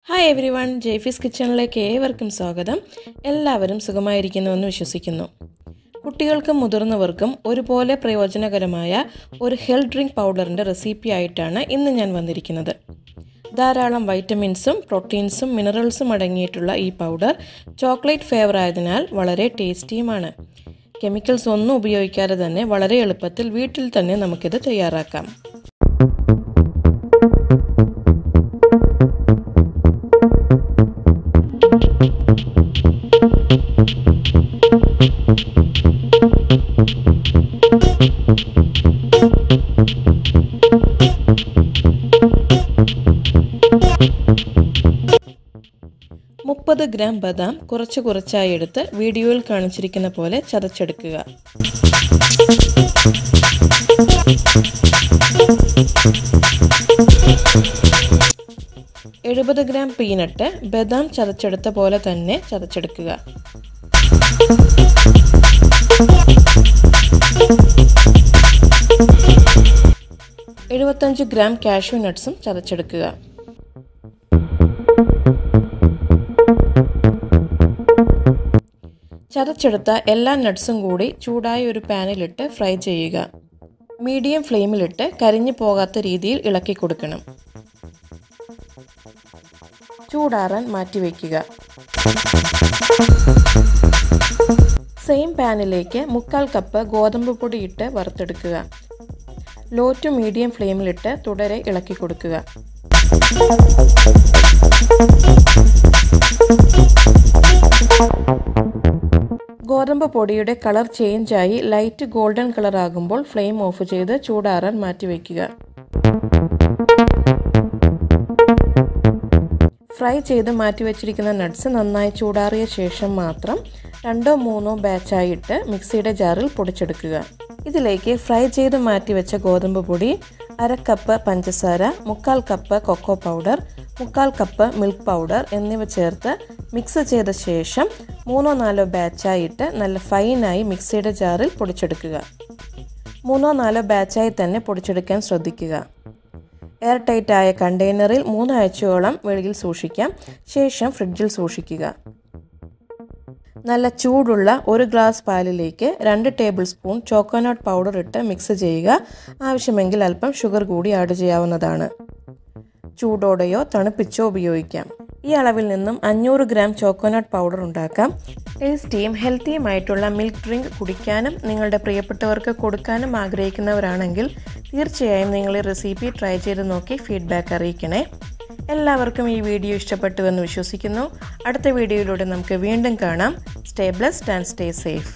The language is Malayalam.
Hi everyone, Jaify's kitchen-ലേക്ക് ഏവർക്കും സ്വാഗതം. എല്ലാവരും സുഖമായിരിക്കുന്നുവെന്ന് വിശ്വസിക്കുന്നു. കുട്ടികൾക്കും മുതിർന്നവർക്കും ഒരുപോലെ പ്രയോജനകരമായ ഒരു ഹെൽത്ത് ഡ്രിങ്ക് പൗഡറിന്റെ റെസിപ്പി ആയിട്ടാണ് ഇന്ന് ഞാൻ വന്നിരിക്കുന്നത്. ധാരാളം വൈറ്റമിൻസും പ്രോട്ടീൻസും മിനറൽസും അടങ്ങിയിട്ടുള്ള ഈ പൗഡർ ചോക്ലേറ്റ് ഫ്ലേവർ ആയതിനാൽ വളരെ ടേസ്റ്റിയുമാണ്. കെമിക്കൽസ് ഒന്നും ഉപയോഗിക്കാതെ തന്നെ വളരെ എളുപ്പത്തിൽ വീട്ടിൽ തന്നെ നമുക്കിത് തയ്യാറാക്കാം. $30 ഗ്രാം ബദാം കുറച്ചായി എടുത്ത് വീഡിയോയിൽ കാണിച്ചിരിക്കുന്ന പോലെ ചതച്ചെടുക്കുക. $70 ഗ്രാം പീനട്ട് ബദാം ചതച്ചെടുത്ത പോലെ തന്നെ ചതച്ചെടുക്കുക. $75 ഗ്രാം കാഷ്യൂ നട്ട്സും ചതച്ചെടുക്കുക. ചതച്ചെടുത്ത എല്ലാ നട്ട്സും കൂടി ചൂടായ ഒരു പാനിലിട്ട് ഫ്രൈ ചെയ്യുക. മീഡിയം ഫ്ലെയിമിലിട്ട് കരിഞ്ഞു പോകാത്ത രീതിയിൽ ഇളക്കി കൊടുക്കണം. ചൂടാറാൻ മാറ്റിവെക്കുക. സെയിം പാനിലേക്ക് 1/4 കപ്പ് ഗോതമ്പ് പൊടി ഇട്ട് വറുത്തെടുക്കുക. ലോ ടു മീഡിയം ഫ്ലെയിമിലിട്ട് തുടരെ ഇളക്കി കൊടുക്കുക. ഗോതമ്പ് പൊടിയുടെ കളർ ചേഞ്ചായി ലൈറ്റ് ഗോൾഡൻ കളർ ആകുമ്പോൾ ഫ്ലെയിം ഓഫ് ചെയ്ത് ചൂടാറാൻ മാറ്റിവെക്കുക. ഫ്രൈ ചെയ്ത് മാറ്റിവെച്ചിരിക്കുന്ന നട്ട്സ് നന്നായി ചൂടാറിയ ശേഷം മാത്രം 2-3 ബാച്ചായിട്ട് മിക്സിയുടെ ജാറിൽ പൊടിച്ചെടുക്കുക. ഇതിലേക്ക് ഫ്രൈ ചെയ്ത് മാറ്റിവെച്ച ഗോതമ്പ് പൊടി, 1/2 കപ്പ് പഞ്ചസാര, 1/4 cup cocoa powder, 1/4 cup milk powder എന്നിവ ചേർത്ത് മിക്സ് ചെയ്ത ശേഷം 3-4 ബാച്ചായിട്ട് നല്ല ഫൈനായി മിക്സിയുടെ ജാറിൽ പൊടിച്ചെടുക്കുക. 3-4 ബാച്ചായി തന്നെ പൊടിച്ചെടുക്കാൻ ശ്രദ്ധിക്കുക. എയർ ടൈറ്റ് ആയ കണ്ടെയ്നറിൽ 3 ആഴ്ചയോളം വെളിയിൽ സൂക്ഷിക്കാം. ശേഷം ഫ്രിഡ്ജിൽ സൂക്ഷിക്കുക. നല്ല ചൂടുള്ള 1 ഗ്ലാസ് പാലിലേക്ക് 2 ടേബിൾ സ്പൂൺ ചോക്കോനട്ട് പൗഡർ ഇട്ട് മിക്സ് ചെയ്യുക. ആവശ്യമെങ്കിൽ അല്പം ഷുഗർ കൂടി ആഡ് ചെയ്യാവുന്നതാണ്. ചൂടോടെയോ തണുപ്പിച്ചോ ഉപയോഗിക്കാം. ഈ അളവിൽ നിന്നും 500 ഗ്രാം ചോക്കോനട്ട് പൗഡർ ഉണ്ടാക്കാം. ടേസ്റ്റിയും ഹെൽത്തിയുമായിട്ടുള്ള മിൽക്ക് ഡ്രിങ്ക് കുടിക്കാനും നിങ്ങളുടെ പ്രിയപ്പെട്ടവർക്ക് കൊടുക്കാനും ആഗ്രഹിക്കുന്നവരാണെങ്കിൽ തീർച്ചയായും നിങ്ങൾ ഈ റെസിപ്പി ട്രൈ ചെയ്ത് നോക്കി ഫീഡ്ബാക്ക് അറിയിക്കണേ. എല്ലാവർക്കും ഈ വീഡിയോ ഇഷ്ടപ്പെട്ടുവെന്ന് വിശ്വസിക്കുന്നു. അടുത്ത വീഡിയോയിലൂടെ നമുക്ക് വീണ്ടും കാണാം. Stay blessed and stay safe.